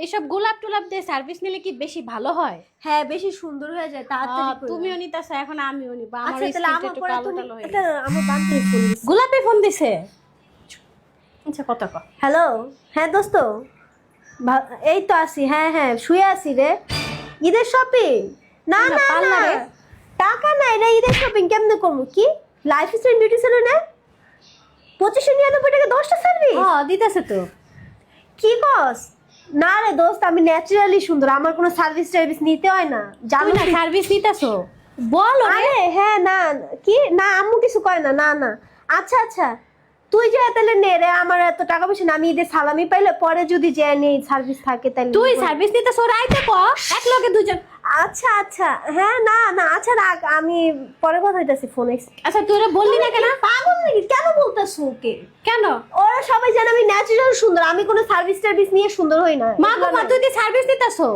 এসব গোলাপ টোলাপ দিয়ে সার্ভিস নিলে কি বেশি ভালো হয়? হ্যাঁ বেশি সুন্দর হয়ে যায় তাড়াতাড়ি করে। তুমিও নিতেছো, এখন আমিও নিব। আমার আচ্ছা তাহলে আমার একটু পরে কালো তুমি টালো হয়ে এটা আমার বান্ধবী ফোন দিছে। গোলাপে ফোন দিছে। আচ্ছা কত ক হ্যালো, হ্যাঁ দোস্ত, এই তো আছি। হ্যাঁ হ্যাঁ শুয়ে আছি রে। ঈদের শপিং? না না, না না, পার্লারে। টাকা নাই রে। ঈদের শপিং কেমনে করবো? কি লাইফ স্টাইল বিউটি সেলুনে 2599 টাকা 10টা সার্ভিস? দিতেছে তো। কি কস? না রে দোস্ত, আমি ন্যাচারালি সুন্দর, আমার কোনো সার্ভিস টার্ভিস নিতে হয় না, জানো তুমি না কি? সার্ভিস নিতেছো, বলো রে। আরে হ্যাঁ না, কি না আম্মু কিছু কয় না। না না আচ্ছা আচ্ছা, তুই যে তাহলে নে রে, আমার এত টাকা পয়সা না, আমি ঈদের সালামি পাইলে পরে যদি যে নেই সার্ভিস থাকে তাহলে তুই নিবো। সার্ভিস নিতেছো, রাইতে ক এক লগে দুজন। আচ্ছা আচ্ছা হ্যাঁ না না আচ্ছা রাখ, আমি পরে কথা হইতাছি ফোনে। আচ্ছা তুই ওরা বললি না কেন? পাগল নাকি? কেন বলতেছো ওকে? কেন? ওরা সবাই জানে আমি ন্যাচারাল সুন্দর, আমি কোনো সার্ভিস টার্ভিস নিয়ে সুন্দর হই না। মা গো মা, তুই কি সার্ভিস নিতেছো?